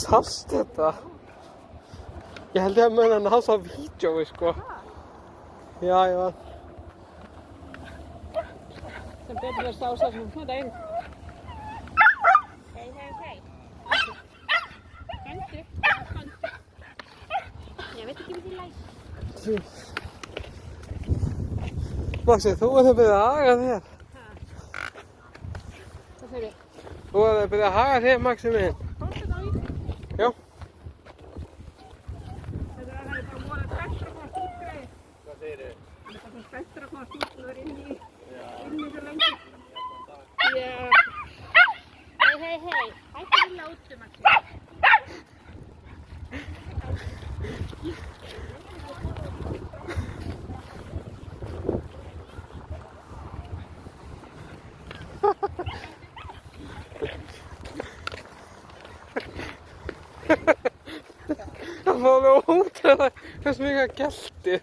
Sást þetta? Ég held ég að mun að ná það á vídeói, sko. Já, já. Sem betur að sá sem hún daginn. Hei. Kantu. Ég veit ekki við því læs. Maxi, þú ert að byrja að haga þér. Hvað segir þið? Þú ert að byrja að haga þér, Maxi minn. Já. Þetta er bara voru spenntur að koma stúdgreið. Hvað segir þið? Það er bara spenntur að koma stúdgreið inn í svo lengi. Já. Hei. Hættu við látu, Maxi. Það var alveg ótrúlega hversu mikið gelti.